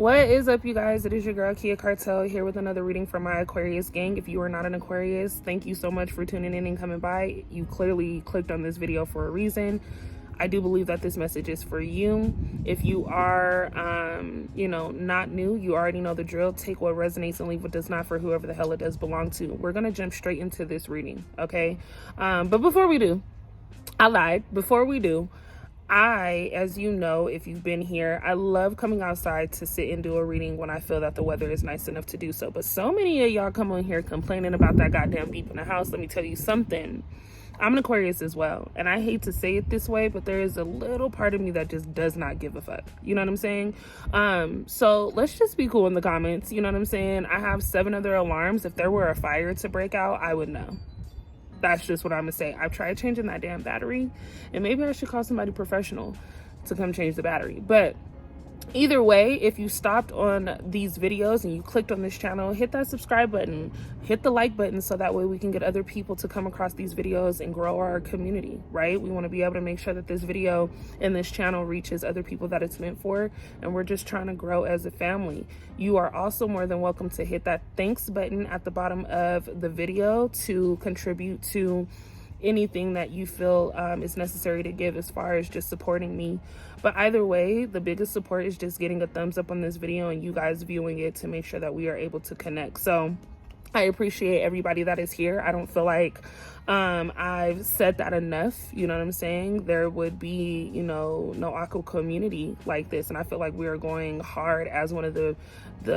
What is up, you guys? It is your girl Kia Cartel here with another reading from my Aquarius gang. If you are not an Aquarius, thank you so much for tuning in and coming by. You clearly clicked on this video for a reason. I do believe that this message is for you. If you are not new, you already know the drill. Take what resonates and leave what does not for whoever the hell it does belong to. We're gonna jump straight into this reading, okay? But before we do, I lied. Before we do, as you know, if you've been here, I love coming outside to sit and do a reading when I feel that the weather is nice enough to do so. But so many of y'all come on here complaining about that goddamn beep in the house. Let me tell you something. I'm an Aquarius as well. And I hate to say it this way, but there is a little part of me that just does not give a fuck. You know what I'm saying? So let's just be cool in the comments. You know what I'm saying? I have 7 other alarms. If there were a fire to break out, I would know. That's just what I'm gonna say. I've tried changing that damn battery, and maybe I should call somebody professional to come change the battery. But either way, if you stopped on these videos and you clicked on this channel, hit that subscribe button, hit the like button, so that way we can get other people to come across these videos and grow our community, right? We want to be able to make sure that this video and this channel reaches other people that it's meant for, and we're just trying to grow as a family. You are also more than welcome to hit that thanks button at the bottom of the video to contribute to anything that you feel is necessary to give as far as just supporting me. But either way, the biggest support is just getting a thumbs up on this video and you guys viewing it to make sure that we are able to connect. So I appreciate everybody that is here. I don't feel like I've said that enough. You know what I'm saying? There would be, no aqua community like this. And I feel like we are going hard as one of the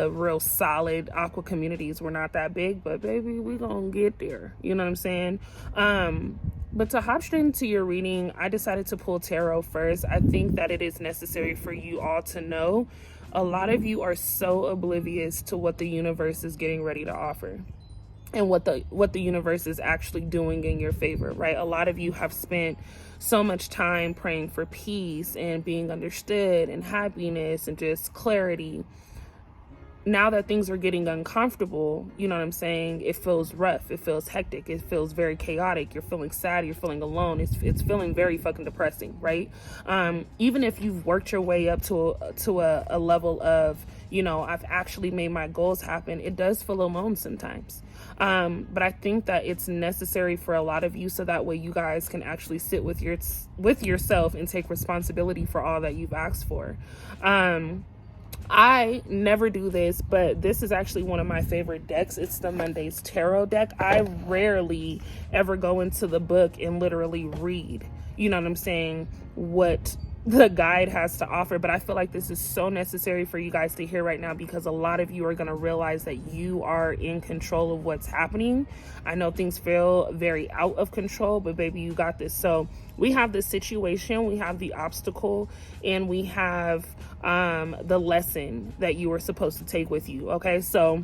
real solid aqua communities. We're not that big, but baby, we gonna get there. You know what I'm saying? But to hop straight into your reading, I decided to pull tarot first. I think that it is necessary for you all to know a lot of you are so oblivious to what the universe is getting ready to offer and what the universe is actually doing in your favor, right? A lot of you have spent so much time praying for peace and being understood and happiness and just clarity. Now that things are getting uncomfortable, you know what I'm saying? It feels rough. It feels hectic. It feels very chaotic. You're feeling sad. You're feeling alone. It's feeling very fucking depressing, right? Even if you've worked your way up to a level of, I've actually made my goals happen, it does feel alone sometimes. But I think that it's necessary for a lot of you so that way you guys can actually sit with yourself and take responsibility for all that you've asked for. I never do this, but this is actually one of my favorite decks. It's the Monday's Tarot deck. I rarely ever go into the book and literally read, you know what I'm saying, what the guide has to offer, but I feel like this is so necessary for you guys to hear right now because a lot of you are going to realize that you are in control of what's happening. I know things feel very out of control, but baby, you got this. So we have the situation, we have the obstacle, and we have the lesson that you were supposed to take with you. Okay, so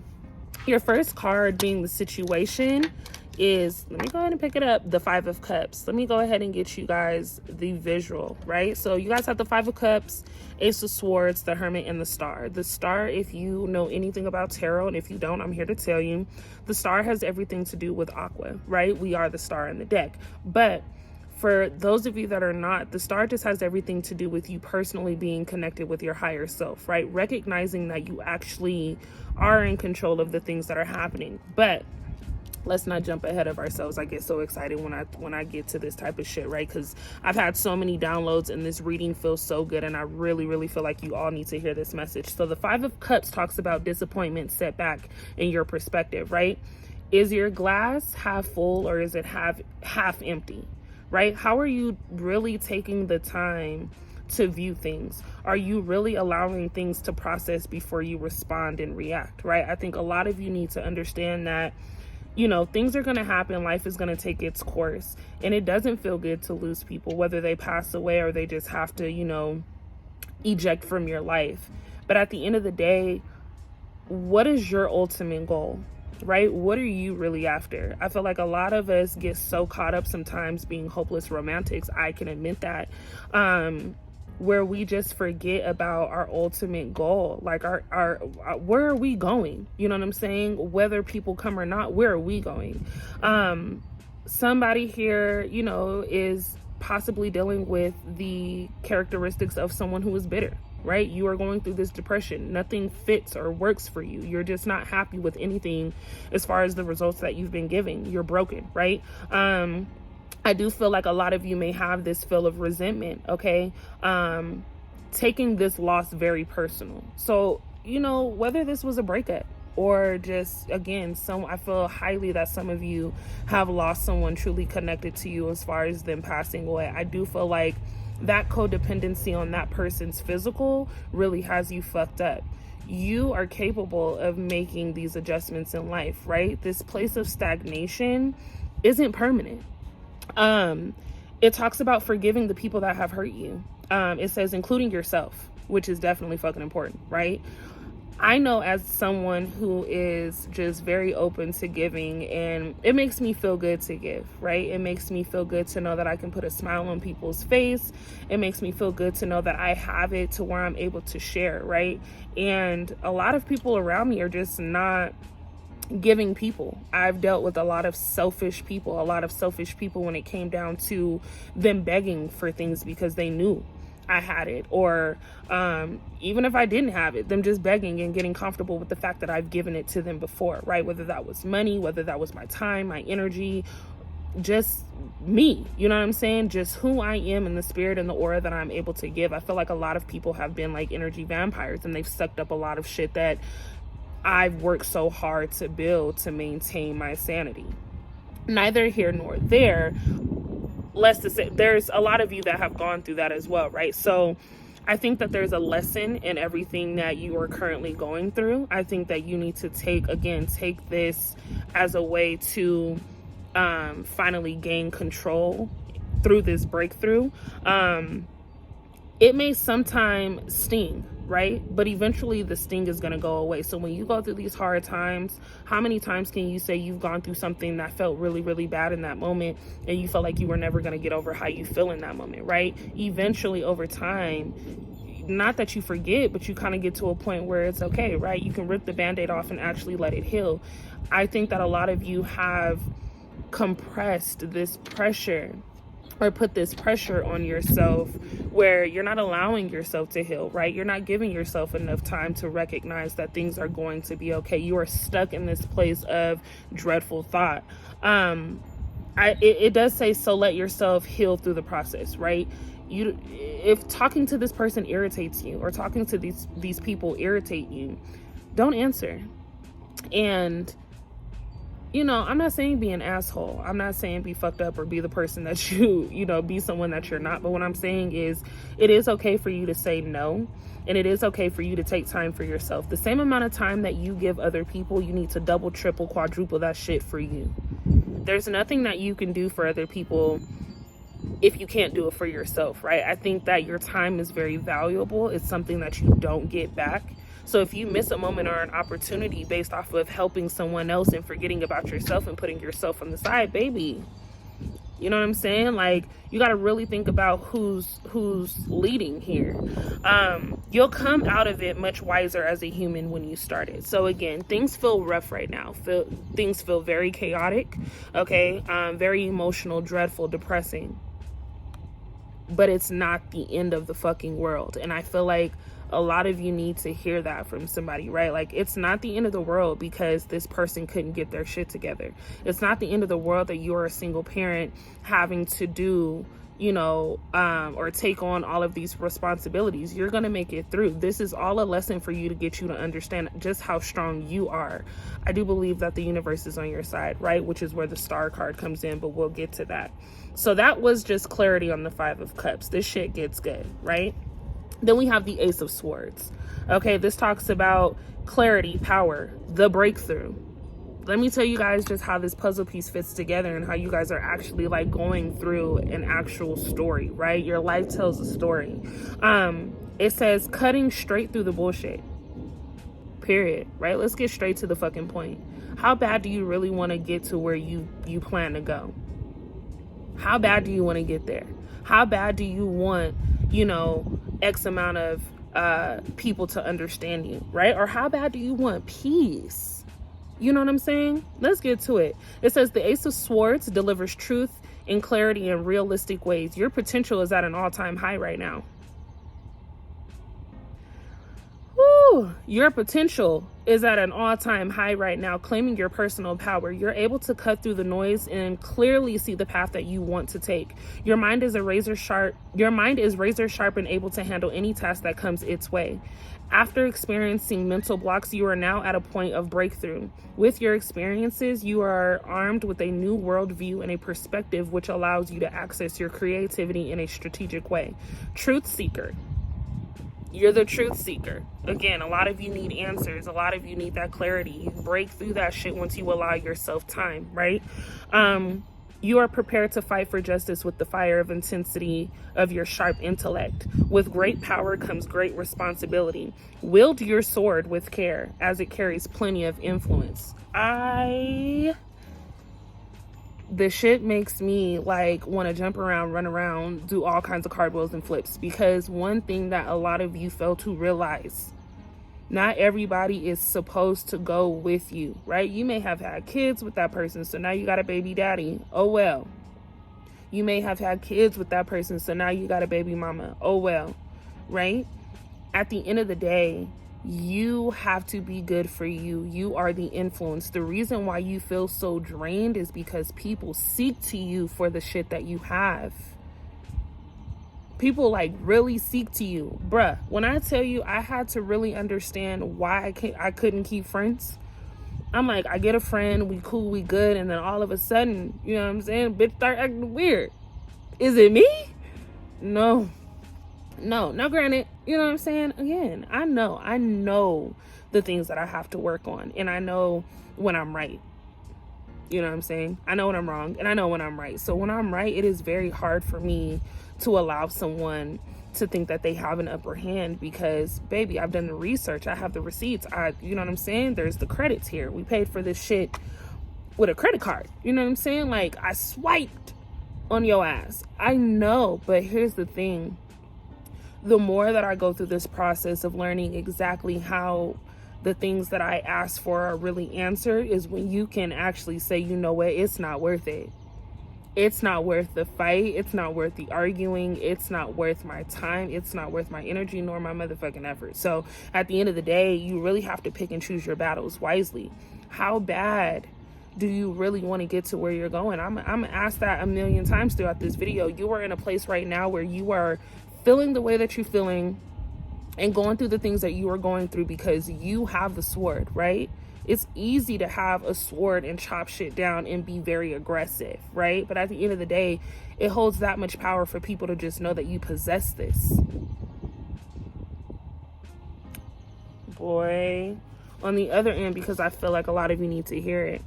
your first card being the situation is, let me go ahead and pick it up, the 5 of Cups. Let me go ahead and get you guys the visual, right? So you guys have the 5 of Cups, Ace of Swords, the Hermit, and the Star. The Star, if you know anything about tarot, and if you don't, I'm here to tell you, the Star has everything to do with aqua, right? We are the star in the deck. But for those of you that are not, the Star just has everything to do with you personally being connected with your higher self, right? Recognizing that you actually are in control of the things that are happening. But let's not jump ahead of ourselves. I get so excited when I get to this type of shit, right? Because I've had so many downloads and this reading feels so good, and I really, really feel like you all need to hear this message. So the 5 of Cups talks about disappointment, setback, in your perspective, right? Is your glass half full or is it half empty, right? How are you really taking the time to view things? Are you really allowing things to process before you respond and react, right? I think a lot of you need to understand that things are going to happen. Life is going to take its course, and it doesn't feel good to lose people, whether they pass away or they just have to, eject from your life. But at the end of the day, what is your ultimate goal, right? What are you really after? I feel like a lot of us get so caught up sometimes being hopeless romantics. I can admit that. Where we just forget about our ultimate goal, like our where are we going? You know what I'm saying? Whether people come or not, where are we going? Somebody here, is possibly dealing with the characteristics of someone who is bitter, right? You are going through this depression. Nothing fits or works for you. You're just not happy with anything as far as the results that you've been giving. You're broken, right? I do feel like a lot of you may have this feel of resentment, okay? Taking this loss very personal. So, you know, whether this was a breakup or just, again, I feel highly that some of you have lost someone truly connected to you as far as them passing away. I do feel like that codependency on that person's physical really has you fucked up. You are capable of making these adjustments in life, right? This place of stagnation isn't permanent. It talks about forgiving the people that have hurt you. It says including yourself, which is definitely fucking important, right? I know as someone who is just very open to giving, and it makes me feel good to give, right? It makes me feel good to know that I can put a smile on people's face. It makes me feel good to know that I have it to where I'm able to share, right? And a lot of people around me are just not giving people. I've dealt with a lot of selfish people when it came down to them begging for things because they knew I had it, or even if I didn't have it, them just begging and getting comfortable with the fact that I've given it to them before, right? Whether that was money, whether that was my time, my energy, just me, you know what I'm saying? Just who I am and the spirit and the aura that I'm able to give. I feel like a lot of people have been like energy vampires, and they've sucked up a lot of shit that I've worked so hard to build to maintain my sanity. Neither here nor there. Less to say, there's a lot of you that have gone through that as well, right? So I think that there's a lesson in everything that you are currently going through. I think that you need to take this as a way to finally gain control through this breakthrough. It may sometimes sting, right? But eventually the sting is going to go away. So when you go through these hard times, how many times can you say you've gone through something that felt really, really bad in that moment, and you felt like you were never going to get over how you feel in that moment, right? Eventually over time, not that you forget, but you kind of get to a point where it's okay, right? You can rip the Band-Aid off and actually let it heal. I think that a lot of you have compressed this pressure or put this pressure on yourself where you're not allowing yourself to heal, right? You're not giving yourself enough time to recognize that things are going to be okay. You are stuck in this place of dreadful thought. It does say, so let yourself heal through the process, right? If talking to this person irritates you, or talking to these people irritate you, don't answer. And you know, I'm not saying be an asshole. I'm not saying be fucked up or be the person that be someone that you're not. But what I'm saying is it is okay for you to say no. And it is okay for you to take time for yourself. The same amount of time that you give other people, you need to double, triple, quadruple that shit for you. There's nothing that you can do for other people if you can't do it for yourself, right? I think that your time is very valuable. It's something that you don't get back. So if you miss a moment or an opportunity based off of helping someone else and forgetting about yourself and putting yourself on the side, baby, you know what I'm saying? Like, you got to really think about who's leading here. You'll come out of it much wiser as a human when you started. So again, things feel rough right now. Things feel very chaotic, okay? Very emotional, dreadful, depressing. But it's not the end of the fucking world. And I feel like a lot of you need to hear that from somebody, right? Like, it's not the end of the world because this person couldn't get their shit together. It's not the end of the world that you're a single parent having to do, or take on all of these responsibilities. You're going to make it through. This is all a lesson for you to get you to understand just how strong you are. I do believe that the universe is on your side, right? Which is where the star card comes in, but we'll get to that. So that was just clarity on the 5 of Cups. This shit gets good, right? Then we have the Ace of Swords. Okay, this talks about clarity, power, the breakthrough. Let me tell you guys just how this puzzle piece fits together and how you guys are actually like going through an actual story, right? Your life tells a story. It says cutting straight through the bullshit. Period, right? Let's get straight to the fucking point. How bad do you really want to get to where you plan to go? How bad do you want to get there? How bad do you want, X amount of people to understand you, right? Or how bad do you want peace? You know what I'm saying? Let's get to it. It says the Ace of Swords delivers truth in clarity and realistic ways. Your potential is at an all-time high right now. Woo! Your potential is at an all-time high right now, claiming your personal power. You're able to cut through the noise and clearly see the path that you want to take. Your mind is razor sharp and able to handle any task that comes its way. After experiencing mental blocks, you are now at a point of breakthrough. With your experiences, you are armed with a new worldview and a perspective which allows you to access your creativity in a strategic way. Truth seeker. You're the truth seeker. Again, a lot of you need answers. A lot of you need that clarity. You break through that shit once you allow yourself time, right? You are prepared to fight for justice with the fire of intensity of your sharp intellect. With great power comes great responsibility. Wield your sword with care, as it carries plenty of influence. The shit makes me like want to jump around, run around, do all kinds of cartwheels and flips, because one thing that a lot of you fail to realize, not everybody is supposed to go with you, right? You may have had kids with that person, so now you got a baby daddy. Oh well. You may have had kids with that person, so now you got a baby mama. Oh well, right? At the end of the day, you have to be good for you. You are the influence. The reason why you feel so drained is because people seek to you for the shit that you have. People like really seek to you. Bruh, when I tell you I had to really understand why I couldn't keep friends. I'm like, I get a friend, we cool, we good, and then all of a sudden, you know what I'm saying, bitch start acting weird. Is it me? No. Now granted, you know what I'm saying? Again, I know the things that I have to work on, and I know when I'm right. You know what I'm saying? I know when I'm wrong, and I know when I'm right. So when I'm right, it is very hard for me to allow someone to think that they have an upper hand, because baby, I've done the research, I have the receipts, you know what I'm saying? There's the credits here. We paid for this shit with a credit card. You know what I'm saying? Like, I swiped on your ass. I know, but here's the thing. The more that I go through this process of learning exactly how the things that I ask for are really answered, is when you can actually say, you know what, it's not worth it. It's not worth the fight. It's not worth the arguing. It's not worth my time. It's not worth my energy nor my motherfucking effort. So at the end of the day, you really have to pick and choose your battles wisely. How bad do you really want to get to where you're going? I'm asked that a million times throughout this video. You are in a place right now where you are feeling the way that you're feeling and going through the things that you are going through because you have the sword, right? It's easy to have a sword and chop shit down and be very aggressive, right? But at the end of the day, it holds that much power for people to just know that you possess this. Boy, on the other end, because I feel like a lot of you need to hear it,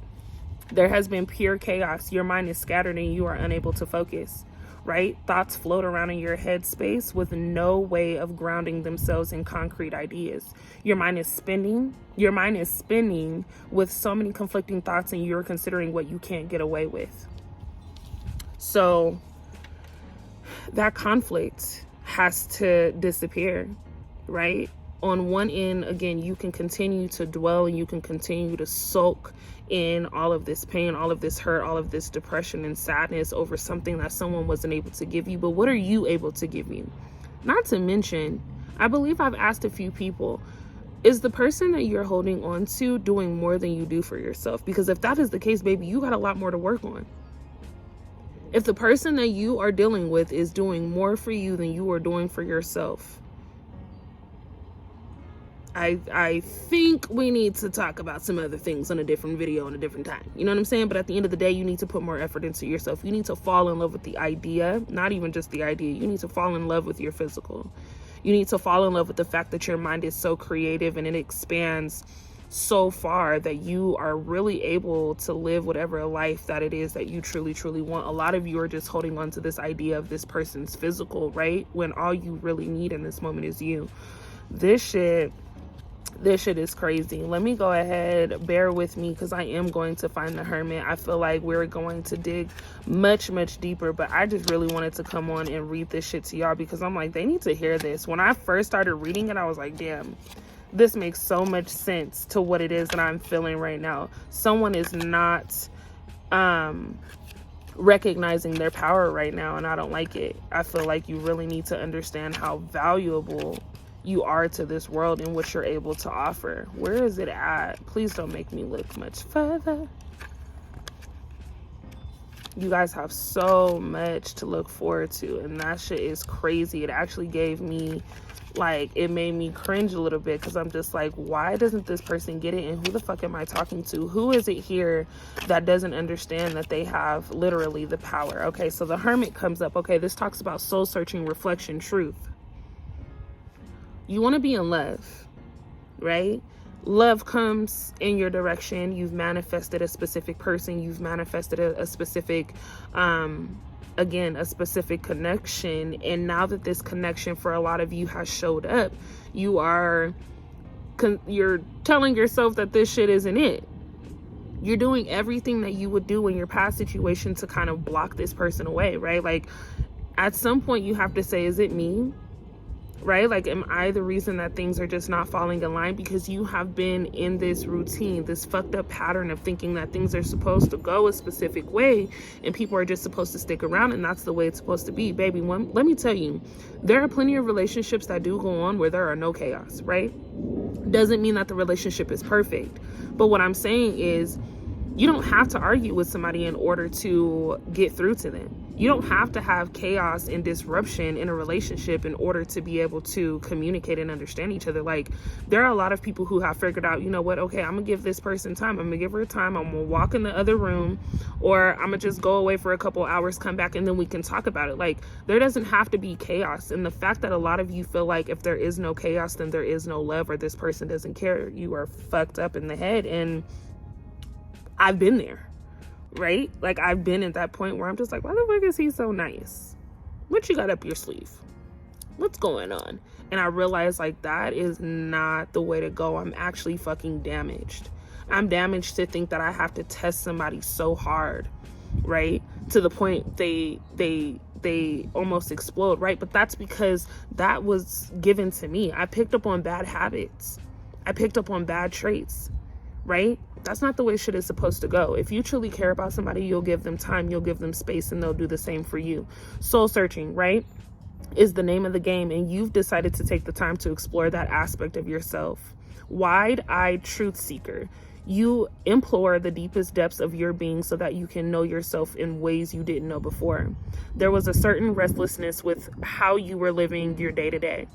there has been pure chaos. Your mind is scattered and you are unable to focus. Right? Thoughts float around in your head space with no way of grounding themselves in concrete ideas. Your mind is spinning with so many conflicting thoughts, and you're considering what you can't get away with. So that conflict has to disappear, right? On one end, again, you can continue to dwell and you can continue to soak in all of this pain, all of this hurt, all of this depression and sadness over something that someone wasn't able to give you. But what are you able to give me? Not to mention, I believe I've asked a few people, is the person that you're holding on to doing more than you do for yourself? Because if that is the case, baby, you got a lot more to work on. If the person that you are dealing with is doing more for you than you are doing for yourself, I think we need to talk about some other things on a different video in a different time. You know what I'm saying? But at the end of the day, you need to put more effort into yourself. You need to fall in love with the idea, not even just the idea. You need to fall in love with your physical. You need to fall in love with the fact that your mind is so creative and it expands so far that you are really able to live whatever life that it is that you truly, truly want. A lot of you are just holding on to this idea of this person's physical, right? When all you really need in this moment is you. This shit is crazy. Let me go ahead, bear with me, because I am going to find the hermit. I feel like we're going to dig much deeper, but I just really wanted to come on and read this shit to y'all because I'm like, they need to hear this. When I first started reading it, I was like, damn, this makes so much sense to what it is that I'm feeling right now. Someone is not recognizing their power right now, and I don't like it. I feel like you really need to understand how valuable you are to this world and what you're able to offer. Where is it at? Please don't make me look much further. You guys have so much to look forward to, and that shit is crazy. It actually gave me, like, it made me cringe a little bit, because I'm just like, why doesn't this person get it? And who the fuck am I talking to? Who is it here that doesn't understand that they have literally the power? Okay, so the Hermit comes up. Okay, this talks about soul searching, reflection, truth. You want to be in love, right? Love comes in your direction. You've manifested a specific person. You've manifested a specific, again, a specific connection. And now that this connection for a lot of you has showed up, you're telling yourself that this shit isn't it. You're doing everything that you would do in your past situation to kind of block this person away, right? Like, at some point you have to say, is it me? Right? Like, am I the reason that things are just not falling in line? Because you have been in this routine, this fucked up pattern of thinking that things are supposed to go a specific way and people are just supposed to stick around, and that's the way it's supposed to be. Baby, let me tell you, there are plenty of relationships that do go on where there are no chaos, right? Doesn't mean that the relationship is perfect. But what I'm saying is, you don't have to argue with somebody in order to get through to them. You don't have to have chaos and disruption in a relationship in order to be able to communicate and understand each other. Like, there are a lot of people who have figured out, you know what, okay, I'm gonna give this person time. I'm gonna give her time. I'm gonna walk in the other room, or I'm gonna just go away for a couple hours, come back, and then we can talk about it. Like, there doesn't have to be chaos. And the fact that a lot of you feel like if there is no chaos, then there is no love, or this person doesn't care, you are fucked up in the head. And I've been there, right? Like, I've been at that point where I'm just like, why the fuck is he so nice? What you got up your sleeve? What's going on? And I realized, like, that is not the way to go. I'm actually fucking damaged. I'm damaged to think that I have to test somebody so hard, right? To the point they almost explode, right? But that's because that was given to me. I picked up on bad habits. I picked up on bad traits, right? That's not the way shit is supposed to go. If you truly care about somebody, you'll give them time, you'll give them space, and they'll do the same for you. Soul searching, right, is the name of the game, and you've decided to take the time to explore that aspect of yourself. Wide-eyed truth seeker. You implore the deepest depths of your being so that you can know yourself in ways you didn't know before. There was a certain restlessness with how you were living your day-to-day.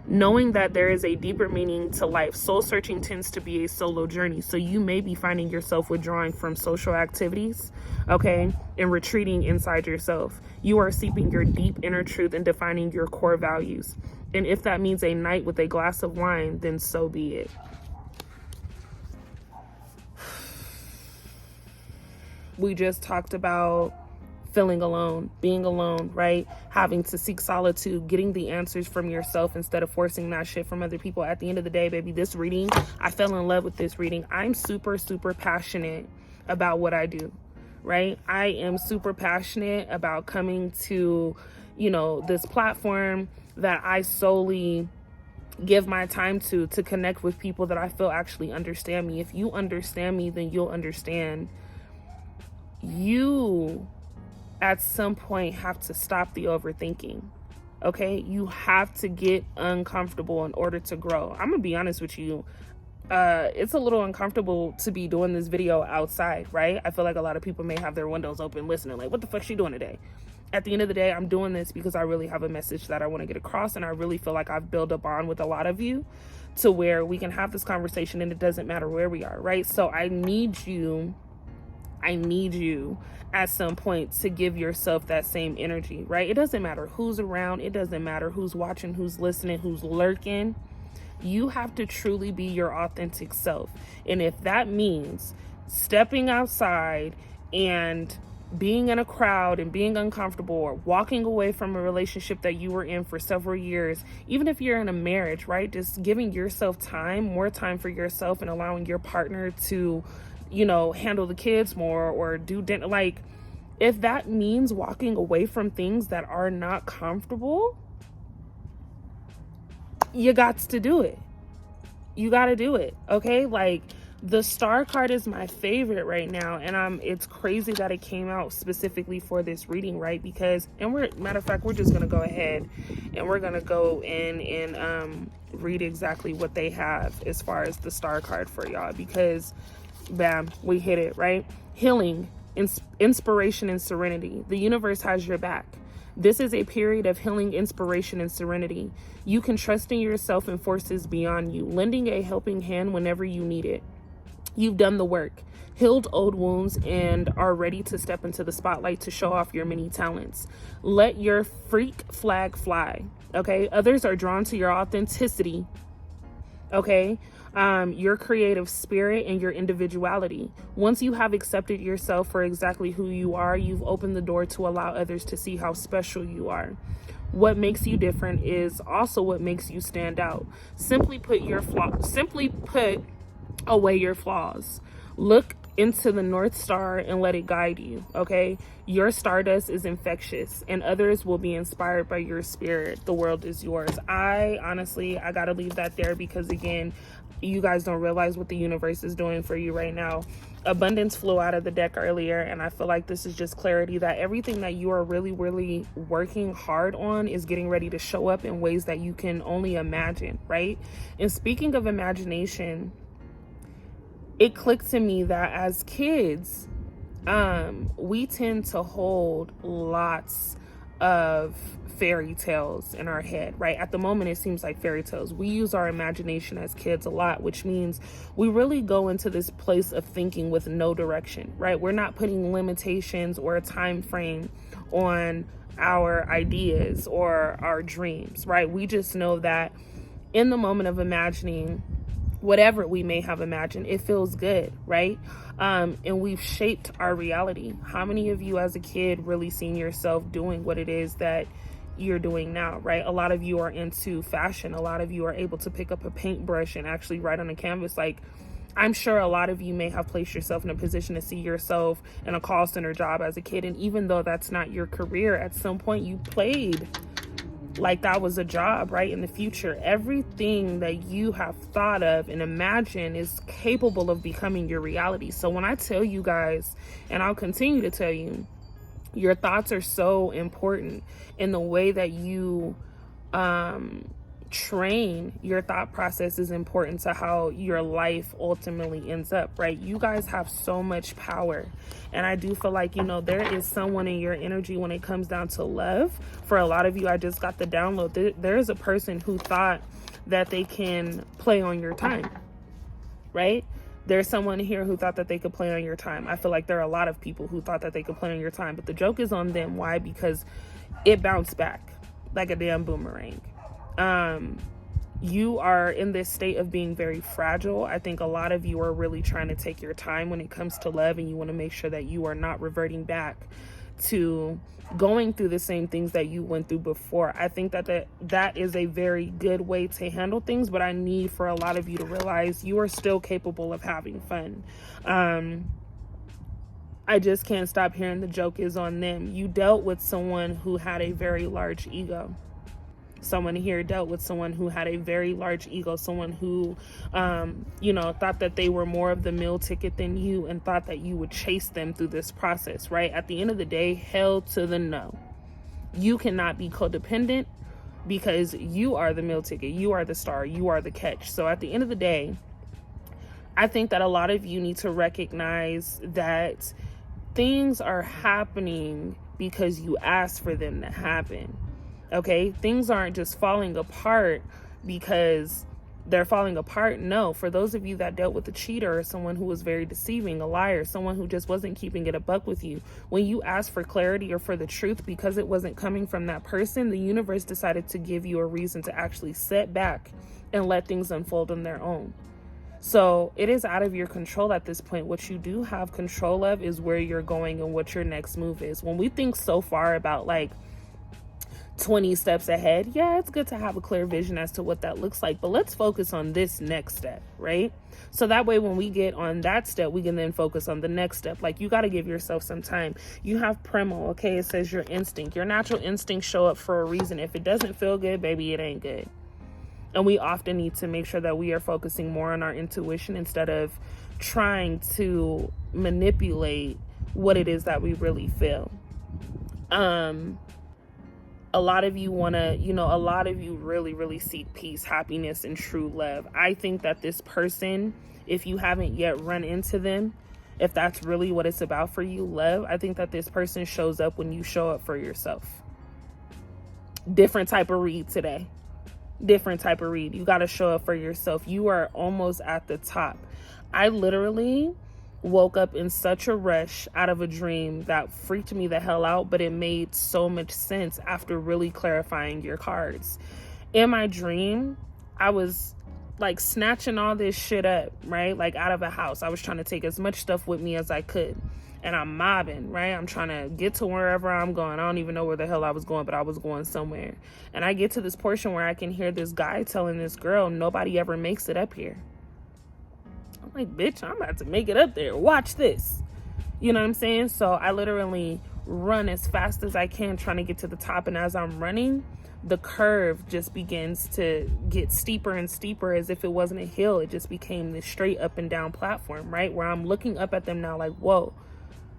Knowing that there is a deeper meaning to life. Soul searching tends to be a solo journey. So you may be finding yourself withdrawing from social activities, okay, and retreating inside yourself. You are seeping your deep inner truth and defining your core values. And if that means a night with a glass of wine, then so be it. We just talked about feeling alone, being alone, right? Having to seek solitude, getting the answers from yourself instead of forcing that shit from other people. At the end of the day, baby, this reading, I fell in love with this reading. I'm super, super passionate about what I do, right? I am super passionate about coming to, you know, this platform that I solely give my time to connect with people that I feel actually understand me. If you understand me, then you'll understand. You at some point have to stop the overthinking, okay? You have to get uncomfortable in order to grow. I'm gonna be honest with you. It's a little uncomfortable to be doing this video outside, right? I feel like a lot of people may have their windows open listening, like, what the fuck she doing today? At the end of the day, I'm doing this because I really have a message that I want to get across, and I really feel like I've built a bond with a lot of you to where we can have this conversation and it doesn't matter where we are, right? So I need you at some point to give yourself that same energy, right? It doesn't matter who's around. It doesn't matter who's watching, who's listening, who's lurking. You have to truly be your authentic self. And if that means stepping outside and being in a crowd and being uncomfortable, or walking away from a relationship that you were in for several years, even if you're in a marriage, right? Just giving yourself time, more time for yourself, and allowing your partner to, you know, handle the kids more or do dinner. Like, if that means walking away from things that are not comfortable, you got to do it. You got to do it. Okay. Like, The star card is my favorite right now, and it's crazy that it came out specifically for this reading, right? Because, and matter of fact, we're just gonna go ahead and we're gonna go in and read exactly what they have as far as the star card for y'all, because bam, we hit it, right? Healing, inspiration, and serenity. The universe has your back. This is a period of healing, inspiration, and serenity. You can trust in yourself and forces beyond you, lending a helping hand whenever you need it. You've done the work, healed old wounds, and are ready to step into the spotlight to show off your many talents. Let your freak flag fly, okay? Others are drawn to your authenticity, okay? Your creative spirit and your individuality. Once you have accepted yourself for exactly who you are, you've opened the door to allow others to see how special you are. What makes you different is also what makes you stand out. Simply put away your flaws. Look into the North Star and let it guide you, okay? Your stardust is infectious and others will be inspired by your spirit. The world is yours. I gotta leave that there, because again, you guys don't realize what the universe is doing for you right now. Abundance flew out of the deck earlier, and I feel like this is just clarity that everything that you are really, really working hard on is getting ready to show up in ways that you can only imagine, right? And speaking of imagination, it clicked to me that as kids, we tend to hold lots of fairy tales in our head, right? At the moment, it seems like fairy tales. We use our imagination as kids a lot, which means we really go into this place of thinking with no direction, right? We're not putting limitations or a time frame on our ideas or our dreams, right? We just know that in the moment of imagining whatever we may have imagined, it feels good, right? And we've shaped our reality. How many of you as a kid really seen yourself doing what it is that you're doing now, right? A lot of you are into fashion. A lot of you are able to pick up a paintbrush and actually write on a canvas. Like, I'm sure a lot of you may have placed yourself in a position to see yourself in a call center job as a kid. And even though that's not your career, at some point you played like that was a job, right? In the future, everything that you have thought of and imagined is capable of becoming your reality. So when I tell you guys, and I'll continue to tell you, your thoughts are so important in the way that you train your thought process is important to how your life ultimately ends up, right? You guys have so much power, and I do feel like, you know, there is someone in your energy when it comes down to love. For a lot of you, I just got the download. There is a person who thought that they can play on your time, right? There's someone here who thought that they could play on your time. I feel like there are a lot of people who thought that they could play on your time, but the joke is on them. Why? Because it bounced back like a damn boomerang. You are in this state of being very fragile. I think a lot of you are really trying to take your time when it comes to love, and you want to make sure that you are not reverting back to going through the same things that you went through before. I think that is a very good way to handle things, but I need for a lot of you to realize you are still capable of having fun. I just can't stop hearing the joke is on them. You dealt with someone who had a very large ego. Someone here dealt with someone who had a very large ego, someone who, thought that they were more of the meal ticket than you, and thought that you would chase them through this process, right? At the end of the day, hell to the no. You cannot be codependent, because you are the meal ticket, you are the star, you are the catch. So at the end of the day, I think that a lot of you need to recognize that things are happening because you asked for them to happen. Okay, things aren't just falling apart because they're falling apart. No, for those of you that dealt with a cheater, or someone who was very deceiving, a liar, someone who just wasn't keeping it a buck with you, when you asked for clarity or for the truth, because it wasn't coming from that person, the universe decided to give you a reason to actually sit back and let things unfold on their own. So it is out of your control at this point. What you do have control of is where you're going and what your next move is. When we think so far about like 20 steps ahead, yeah, it's good to have a clear vision as to what that looks like, but let's focus on this next step, right? So that way when we get on that step, we can then focus on the next step. Like, you got to give yourself some time. You have Primo, okay? It says your instinct, your natural instincts show up for a reason. If it doesn't feel good, baby, it ain't good. And we often need to make sure that we are focusing more on our intuition instead of trying to manipulate what it is that we really feel. A lot of you want to, a lot of you really, really seek peace, happiness, and true love. I think that this person, if you haven't yet run into them, if that's really what it's about for you, love, I think that this person shows up when you show up for yourself. Different type of read today. Different type of read. You got to show up for yourself. You are almost at the top. I literally woke up in such a rush out of a dream that freaked me the hell out, but it made so much sense after really clarifying your cards. In my dream, I was like snatching all this shit up, right? Like out of a house. I was trying to take as much stuff with me as I could. And I'm mobbing, right? I'm trying to get to wherever I'm going. I don't even know where the hell I was going, but I was going somewhere. And I get to this portion where I can hear this guy telling this girl, nobody ever makes it up here. I'm like, bitch, I'm about to make it up there. Watch this. You know what I'm saying? So I literally run as fast as I can trying to get to the top. And as I'm running, the curve just begins to get steeper and steeper as if it wasn't a hill. It just became this straight up and down platform, right? Where I'm looking up at them now like, whoa,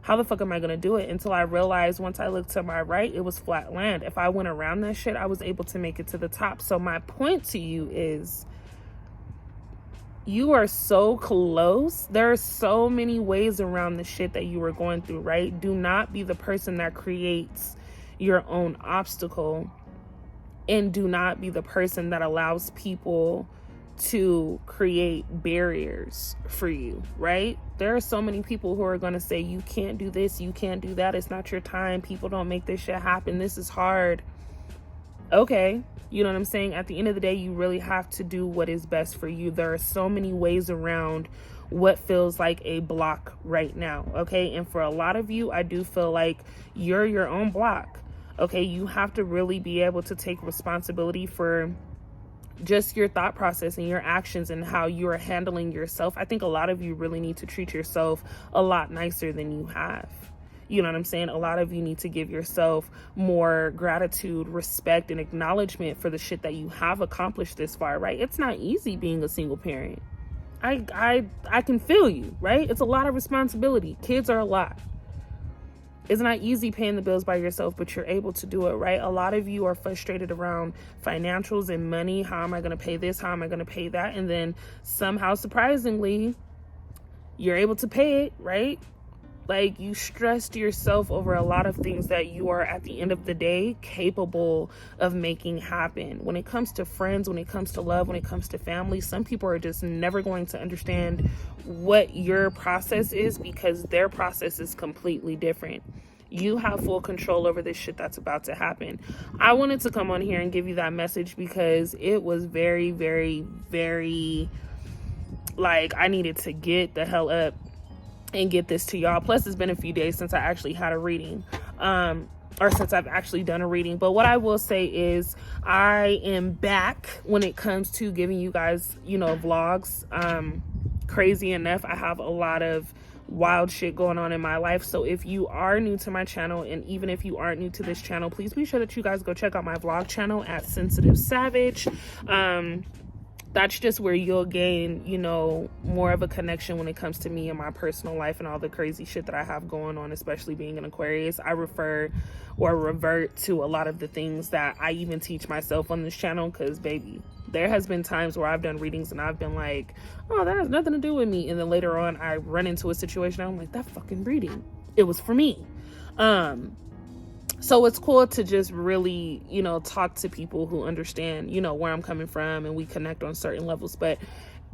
how the fuck am I going to do it? Until I realized once I looked to my right, it was flat land. If I went around that shit, I was able to make it to the top. So my point to you is, you are so close. There are so many ways around the shit that you are going through, right? Do not be the person that creates your own obstacle, and do not be the person that allows people to create barriers for you, right? There are so many people who are going to say, you can't do this, you can't do that, it's not your time, people don't make this shit happen, this is hard. Okay, you know what I'm saying? At the end of the day, you really have to do what is best for you. There are so many ways around what feels like a block right now, okay? And for a lot of you, I do feel like you're your own block, okay? You have to really be able to take responsibility for just your thought process and your actions and how you are handling yourself. I think a lot of you really need to treat yourself a lot nicer than you have. You know what I'm saying? A lot of you need to give yourself more gratitude, respect, and acknowledgement for the shit that you have accomplished this far, right? It's not easy being a single parent. I can feel you, right? It's a lot of responsibility. Kids are a lot. It's not easy paying the bills by yourself, but you're able to do it, right? A lot of you are frustrated around financials and money. How am I going to pay this? How am I going to pay that? And then somehow, surprisingly, you're able to pay it, right? Like, you stressed yourself over a lot of things that you are, at the end of the day, capable of making happen. When it comes to friends, when it comes to love, when it comes to family, some people are just never going to understand what your process is because their process is completely different. You have full control over this shit that's about to happen. I wanted to come on here and give you that message because it was very, very, very, like, I needed to get the hell up and get this to y'all. Plus, it's been a few days since I actually had a reading, or since I've actually done a reading. But what I will say is I am back when it comes to giving you guys, vlogs. Crazy enough, I have a lot of wild shit going on in my life. So if you are new to my channel, and even if you aren't new to this channel, please be sure that you guys go check out my vlog channel at Sensitive Savage. That's just where you'll gain, more of a connection when it comes to me and my personal life and all the crazy shit that I have going on, especially being an Aquarius. I refer or revert to a lot of the things that I even teach myself on this channel because, baby, there has been times where I've done readings and I've been like, oh, that has nothing to do with me. And then later on, I run into a situation, I'm like, that fucking reading, it was for me. So it's cool to just really, talk to people who understand, where I'm coming from, and we connect on certain levels. But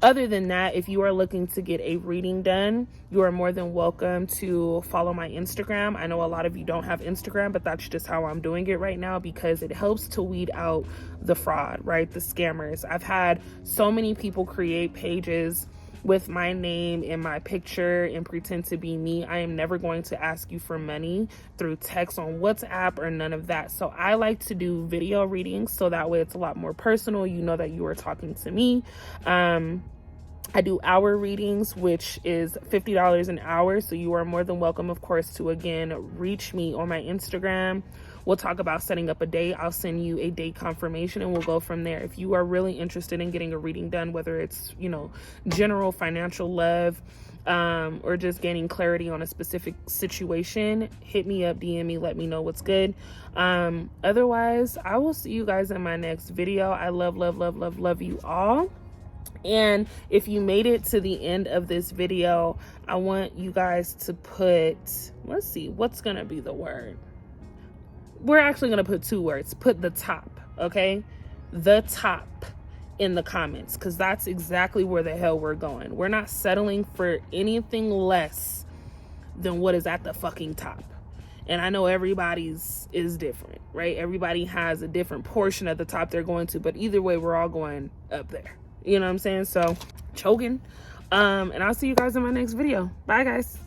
other than that, if you are looking to get a reading done, you are more than welcome to follow my Instagram. I know a lot of you don't have Instagram, but that's just how I'm doing it right now because it helps to weed out the fraud, right? The scammers. I've had so many people create pages with my name and my picture and pretend to be me. I am never going to ask you for money through text on WhatsApp or none of that. So I like to do video readings so that way it's a lot more personal. You know that you are talking to me. I do hour readings, which is $50 an hour. So you are more than welcome, of course, to again reach me on my Instagram, We'll talk about setting up a date. I'll send you a date confirmation and we'll go from there. If you are really interested in getting a reading done, whether it's, you know, general financial, love, or just gaining clarity on a specific situation, hit me up, DM me, let me know what's good. Otherwise, I will see you guys in my next video. I love you all. And if you made it to the end of this video, I want you guys to put, let's see, what's gonna be the word? We're actually gonna put 2 words. Put the top, okay? The top in the comments, because that's exactly where the hell we're going. We're not settling for anything less than what is at the fucking top. And I know everybody's is different, right? Everybody has a different portion at the top they're going to, but either way, we're all going up there. You know what I'm saying? So, choking. And I'll see you guys in my next video. Bye, guys.